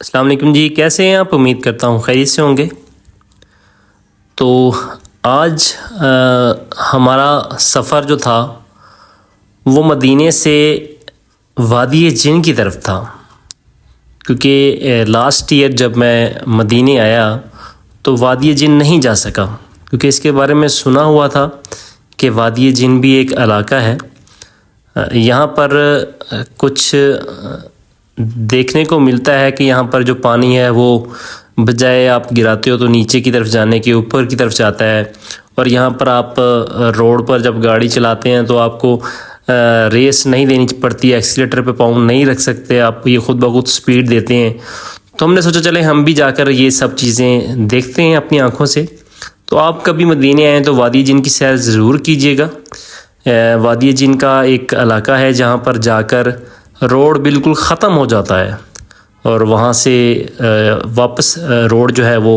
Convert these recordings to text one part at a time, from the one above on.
अस्सलाम वालेकुम जी, कैसे हैं आप? उम्मीद करता हूँ खैरियत से होंगे। तो आज हमारा सफ़र जो था वो मदीने से वादी जिन की तरफ था, क्योंकि लास्ट ईयर जब मैं मदीने आया तो वादी जिन नहीं जा सका, क्योंकि इसके बारे में सुना हुआ था कि वादी जिन भी एक इलाका है। यहाँ पर कुछ देखने को मिलता है कि यहाँ पर जो पानी है वो बजाय आप गिराते हो तो नीचे की तरफ जाने के ऊपर की तरफ जाता है। और यहाँ पर आप रोड पर जब गाड़ी चलाते हैं तो आपको रेस नहीं देनी पड़ती, एक्सीलेटर पे पाँव नहीं रख सकते आप, ये खुद ब खुद स्पीड देते हैं। तो हमने सोचा चले हम भी जाकर ये सब चीज़ें देखते हैं अपनी आँखों से। तो आप कभी मदीने आएँ तो वादी जिन की सैर ज़रूर कीजिएगा। वादी जिन का एक इलाका है जहाँ पर जाकर रोड बिल्कुल ख़त्म हो जाता है और वहाँ से वापस रोड जो है वो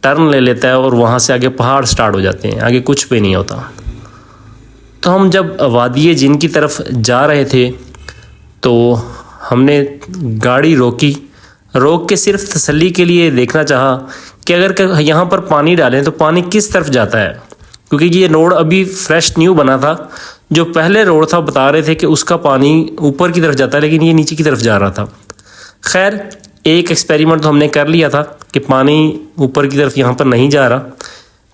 टर्न ले लेता है और वहाँ से आगे पहाड़ स्टार्ट हो जाते हैं, आगे कुछ भी नहीं होता। तो हम जब वादी जिन की तरफ जा रहे थे तो हमने गाड़ी रोक के सिर्फ तसल्ली के लिए देखना चाहा कि अगर यहाँ पर पानी डालें तो पानी किस तरफ जाता है, क्योंकि ये रोड अभी फ्रेश न्यू बना था। जो पहले रोड था बता रहे थे कि उसका पानी ऊपर की तरफ जाता है, लेकिन ये नीचे की तरफ जा रहा था। खैर, एक एक्सपेरिमेंट तो हमने कर लिया था कि पानी ऊपर की तरफ यहाँ पर नहीं जा रहा,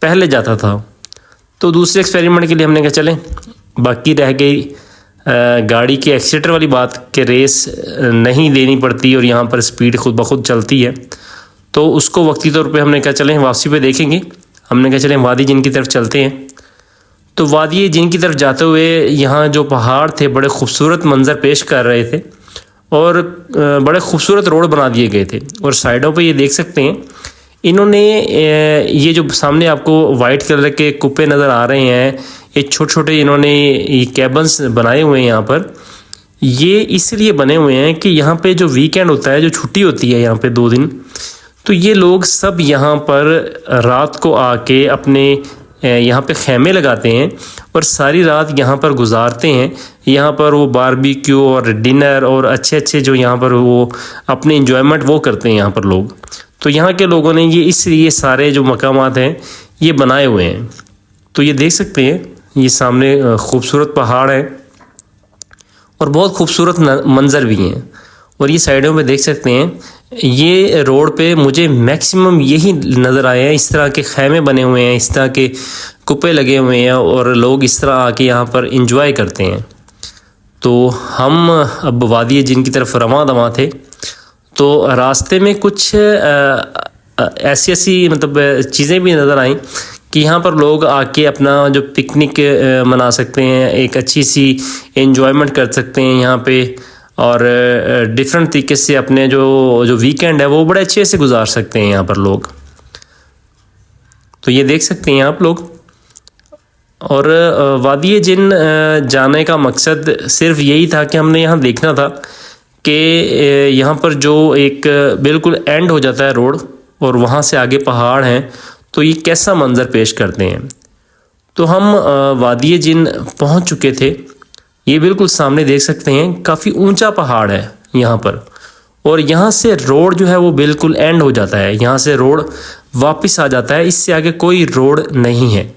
पहले जाता था। तो दूसरे एक्सपेरिमेंट के लिए हमने कहा चलें, बाकी रह गई गाड़ी के एक्सीलेटर वाली बात कि रेस नहीं देनी पड़ती और यहाँ पर स्पीड खुद ब खुद चलती है। तो उसको वक्ती तौर पे हमने कहा चलें वापसी पे देखेंगे। हमने कहा चलें वादी जिन की तरफ चलते हैं। तो वादी जिन की तरफ जाते हुए यहाँ जो पहाड़ थे बड़े खूबसूरत मंज़र पेश कर रहे थे और बड़े खूबसूरत रोड बना दिए गए थे। और साइडों पे ये देख सकते हैं इन्होंने ये जो सामने आपको वाइट कलर के कुप्पे नज़र आ रहे हैं, ये छोटे छोटे इन्होंने ये कैबन्स बनाए हुए हैं यहाँ पर। ये इसलिए बने हुए हैं कि यहाँ पे जो वीकेंड होता है, जो छुट्टी होती है यहाँ पे 2 दिन, तो ये लोग सब यहाँ पर रात को आके अपने यहाँ पे खेमे लगाते हैं और सारी रात यहाँ पर गुजारते हैं। यहाँ पर वो बारबेक्यू और डिनर और अच्छे जो यहाँ पर वो अपने इंजॉयमेंट वो करते हैं यहाँ पर लोग। तो यहाँ के लोगों ने ये इसलिए सारे जो मकामात हैं ये बनाए हुए हैं। तो ये देख सकते हैं, ये सामने खूबसूरत पहाड़ है और बहुत खूबसूरत मंज़र भी हैं। और ये साइडों में देख सकते हैं, ये रोड पे मुझे मैक्सिमम यही नज़र आए हैं, इस तरह के खैमे बने हुए हैं, इस तरह के कुप्पे लगे हुए हैं और लोग इस तरह आके यहाँ पर इंजॉय करते हैं। तो हम अब वादी जिन की तरफ रवां दवा थे, तो रास्ते में कुछ ऐसी मतलब चीज़ें भी नज़र आईं कि यहाँ पर लोग आके अपना जो पिकनिक मना सकते हैं, एक अच्छी सी एंजॉयमेंट कर सकते हैं यहाँ पे और डिफरेंट तरीके से अपने जो वीकेंड है वो बड़े अच्छे से गुजार सकते हैं यहाँ पर लोग। तो ये देख सकते हैं आप लोग। और वादी जिन जाने का मकसद सिर्फ यही था कि हमने यहाँ देखना था कि यहाँ पर जो एक बिल्कुल एंड हो जाता है रोड और वहाँ से आगे पहाड़ हैं, तो ये कैसा मंज़र पेश करते हैं। तो हम वादी जिन पहुँच चुके थे। ये बिल्कुल सामने देख सकते हैं, काफ़ी ऊंचा पहाड़ है यहाँ पर और यहाँ से रोड जो है वो बिल्कुल एंड हो जाता है, यहाँ से रोड वापस आ जाता है, इससे आगे कोई रोड नहीं है।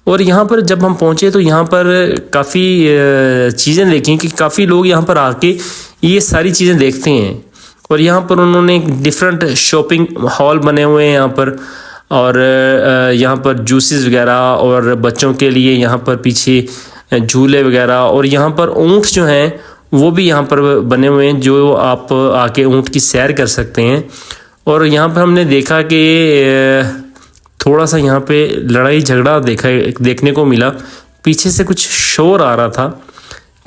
और यहाँ पर जब हम पहुँचे तो यहाँ पर काफ़ी चीज़ें देखी कि काफ़ी लोग यहाँ पर आके ये सारी चीज़ें देखते हैं। और यहाँ पर उन्होंने डिफरेंट शॉपिंग हॉल बने हुए हैं यहाँ पर, और यहाँ पर जूसेस वगैरह और बच्चों के लिए यहाँ पर पीछे झूले वगैरह, और यहाँ पर ऊँट जो हैं वो भी यहाँ पर बने हुए हैं, जो आप आके ऊँट की सैर कर सकते हैं। और यहाँ पर हमने देखा कि थोड़ा सा यहाँ पे लड़ाई झगड़ा देखने को मिला। पीछे से कुछ शोर आ रहा था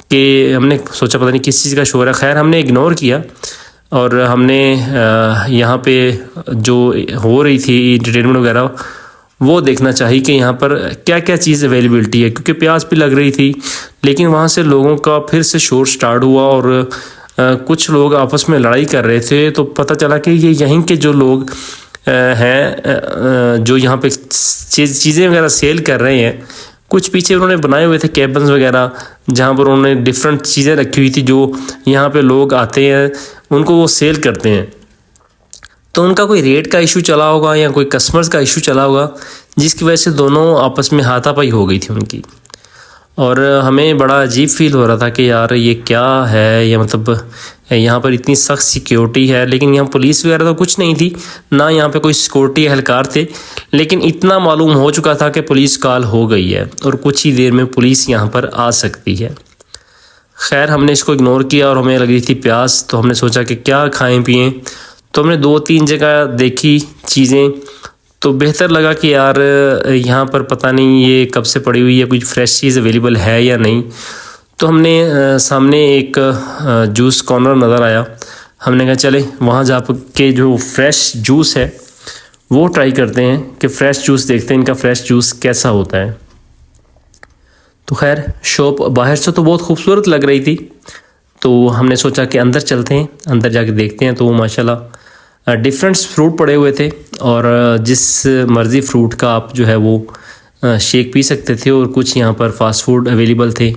कि हमने सोचा पता नहीं किस चीज़ का शोर है। खैर, हमने इग्नोर किया और हमने यहाँ पे जो हो रही थी एंटरटेनमेंट वगैरह वो देखना चाहिए कि यहाँ पर क्या क्या चीज़ अवेलेबिलिटी है, क्योंकि प्यास भी लग रही थी। लेकिन वहाँ से लोगों का फिर से शोर स्टार्ट हुआ और कुछ लोग आपस में लड़ाई कर रहे थे। तो पता चला कि ये यहीं के जो लोग हैं जो यहाँ पे चीज़ें वगैरह सेल कर रहे हैं। कुछ पीछे उन्होंने बनाए हुए थे कैबन्स वगैरह, जहाँ पर उन्होंने डिफरेंट चीज़ें रखी हुई थी जो यहाँ पे लोग आते हैं उनको वो सेल करते हैं। तो उनका कोई रेट का इशू चला होगा या कोई कस्टमर्स का इशू चला होगा, जिसकी वजह से दोनों आपस में हाथापाई हो गई थी उनकी। और हमें बड़ा अजीब फील हो रहा था कि यार ये क्या है, ये मतलब यहाँ पर इतनी सख्त सिक्योरिटी है लेकिन यहाँ पुलिस वगैरह तो कुछ नहीं थी, ना यहाँ पे कोई सिक्योरिटी एहलकार थे, लेकिन इतना मालूम हो चुका था कि पुलिस कॉल हो गई है और कुछ ही देर में पुलिस यहाँ पर आ सकती है। खैर हमने इसको इग्नोर किया और हमें लग रही थी प्यास, तो हमने सोचा कि क्या खाएं पिएं। तो हमने 2-3 जगह देखी चीज़ें, तो बेहतर लगा कि यार यहाँ पर पता नहीं ये कब से पड़ी हुई है, कुछ फ्रेश चीज़ अवेलेबल है या नहीं। तो हमने सामने एक जूस कॉर्नर नज़र आया, हमने कहा चले वहाँ जा के जो फ्रेश जूस है वो ट्राई करते हैं कि फ़्रेश जूस देखते हैं इनका फ़्रेश जूस कैसा होता है। तो खैर शॉप बाहर से तो बहुत खूबसूरत लग रही थी, तो हमने सोचा कि अंदर चलते हैं, अंदर जाके देखते हैं। तो माशाल्लाह डिफरेंट फ्रूट पड़े हुए थे और जिस मर्ज़ी फ्रूट का आप जो है वो शेक पी सकते थे, और कुछ यहाँ पर फास्ट फूड अवेलेबल थे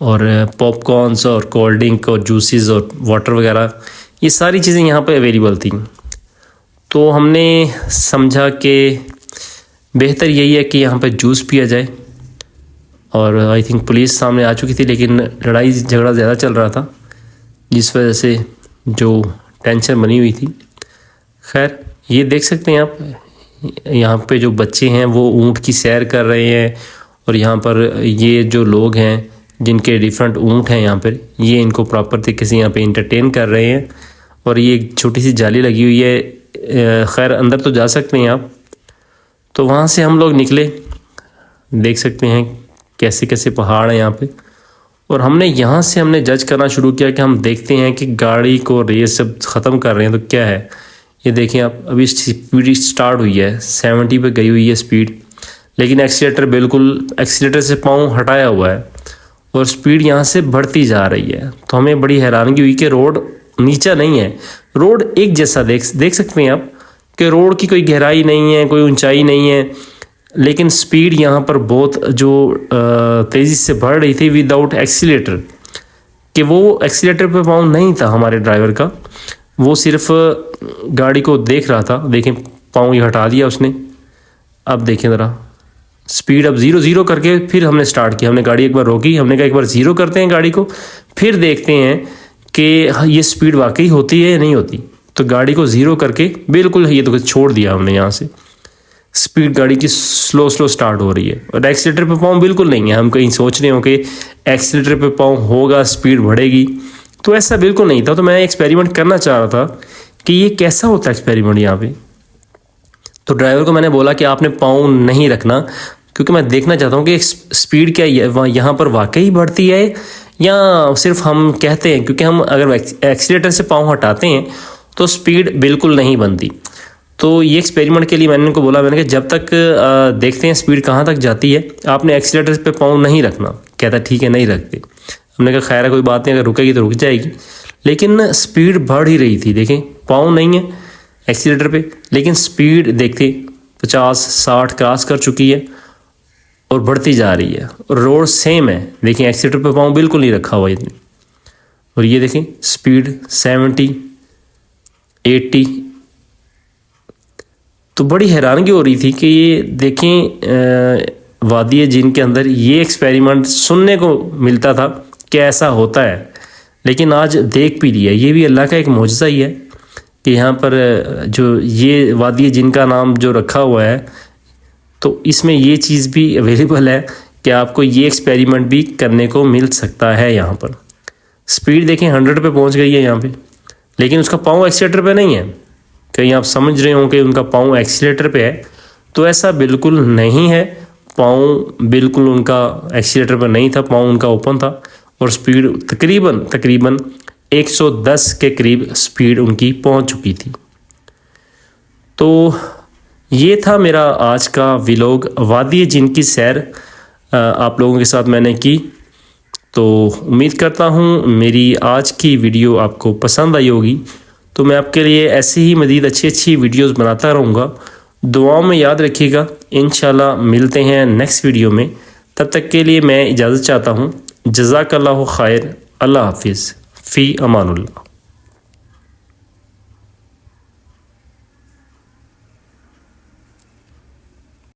और पॉपकॉर्न्स और कोल्ड ड्रिंक और जूसेस और वाटर वगैरह, ये सारी चीज़ें यहाँ पर अवेलेबल थी। तो हमने समझा कि बेहतर यही है कि यहाँ पर जूस पिया जाए। और आई थिंक पुलिस सामने आ चुकी थी, लेकिन लड़ाई झगड़ा ज़्यादा चल रहा था जिस वजह से जो टेंशन बनी हुई थी। खैर ये देख सकते हैं आप, यहाँ पे जो बच्चे हैं वो ऊँट की सैर कर रहे हैं, और यहाँ पर ये जो लोग हैं जिनके डिफरेंट ऊँट हैं यहाँ पर, ये इनको प्रॉपर तरीके से यहाँ पे इंटरटेन कर रहे हैं। और ये एक छोटी सी जाली लगी हुई है, खैर अंदर तो जा सकते हैं आप। तो वहाँ से हम लोग निकले, देख सकते हैं कैसे कैसे पहाड़ हैं यहाँ पे। और हमने यहाँ से जज करना शुरू किया कि हम देखते हैं कि गाड़ी को रेस जब ख़त्म कर रहे हैं तो क्या है। ये देखें आप, अभी स्पीड स्टार्ट हुई है, 70 पे गई हुई है स्पीड, लेकिन एक्सीलेटर से पाँव हटाया हुआ है और स्पीड यहाँ से बढ़ती जा रही है। तो हमें बड़ी हैरानगी हुई कि रोड नीचा नहीं है, रोड एक जैसा देख सकते हैं आप कि रोड की कोई गहराई नहीं है, कोई ऊंचाई नहीं है, लेकिन स्पीड यहाँ पर बहुत जो तेज़ी से बढ़ रही थी विदाउट एक्सीलेटर, कि वो एक्सीलेटर पे पाँव नहीं था हमारे ड्राइवर का, वो सिर्फ गाड़ी को देख रहा था। देखें पाँव ये हटा दिया उसने। अब देखें ज़रा स्पीड, अब 0 करके फिर हमने स्टार्ट किया, हमने गाड़ी एक बार रोकी, हमने कहा एक बार 0 करते हैं गाड़ी को, फिर देखते हैं कि ये स्पीड वाकई होती है या नहीं होती। तो गाड़ी को 0 करके बिल्कुल ये तो छोड़ दिया हमने, यहाँ से स्पीड गाड़ी की स्लो स्टार्ट हो रही है और एक्सीलेटर पे पाँव बिल्कुल नहीं है। हम कहीं सोच रहे हो कि एक्सीलेटर पे पाँव होगा स्पीड बढ़ेगी, तो ऐसा बिल्कुल नहीं था। तो मैं एक्सपेरिमेंट करना चाह रहा था कि ये कैसा होता है एक्सपेरिमेंट यहाँ पे। तो ड्राइवर को मैंने बोला कि आपने पाँव नहीं रखना, क्योंकि मैं देखना चाहता हूँ कि स्पीड क्या यहाँ पर वाकई बढ़ती है या सिर्फ हम कहते हैं, क्योंकि हम अगर एक्सीलेटर से पाँव हटाते हैं तो स्पीड बिल्कुल नहीं बनती। तो ये एक्सपेरिमेंट के लिए मैंने उनको बोला, मैंने कहा जब तक देखते हैं स्पीड कहाँ तक जाती है, आपने एक्सीलेटर पे पाँव नहीं रखना। कहता ठीक है नहीं रखते। हमने कहा खैर है कोई बात नहीं, अगर रुकेगी तो रुक जाएगी। लेकिन स्पीड बढ़ ही रही थी, देखें पाँव नहीं है एक्सीलेटर पे, लेकिन स्पीड देखते 50-60 क्रॉस कर चुकी है और बढ़ती जा रही है। और रोड सेम है, देखें एक्सीलेटर पे पाँव बिल्कुल नहीं रखा हुआ इतनी। और ये देखें स्पीड 70, 80। तो बड़ी हैरानगी हो रही थी कि ये देखें वादी जिन के अंदर ये एक्सपेरिमेंट सुनने को मिलता था कि ऐसा होता है, लेकिन आज देख भी लिया। ये भी अल्लाह का एक मौजज़ा ही है कि यहाँ पर जो ये वादी जिन का नाम जो रखा हुआ है, तो इसमें ये चीज़ भी अवेलेबल है कि आपको ये एक्सपेरिमेंट भी करने को मिल सकता है। यहाँ पर स्पीड देखें 100 पे पहुँच गई है यहाँ पे, लेकिन उसका पाँव एक्सीलेटर पे नहीं है। कहीं आप समझ रहे हो कि उनका पाँव एक्सीलेटर पे है, तो ऐसा बिल्कुल नहीं है। पाँव बिल्कुल उनका एक्सीलेटर पर नहीं था, पाँव उनका ओपन था और स्पीड तकरीबन 110 के करीब स्पीड उनकी पहुंच चुकी थी। तो ये था मेरा आज का व्लॉग, वादी जिन की सैर आप लोगों के साथ मैंने की। तो उम्मीद करता हूँ मेरी आज की वीडियो आपको पसंद आई होगी। तो मैं आपके लिए ऐसे ही मज़ीद अच्छी वीडियोस बनाता रहूँगा। दुआओं में याद रखिएगा। इंशाल्लाह मिलते हैं नेक्स्ट वीडियो में। तब तक के लिए मैं इजाज़त चाहता हूँ। जज़ाकल्लाहु खैर। अल्लाह हाफिज़। फ़ी अमानुल्लाह।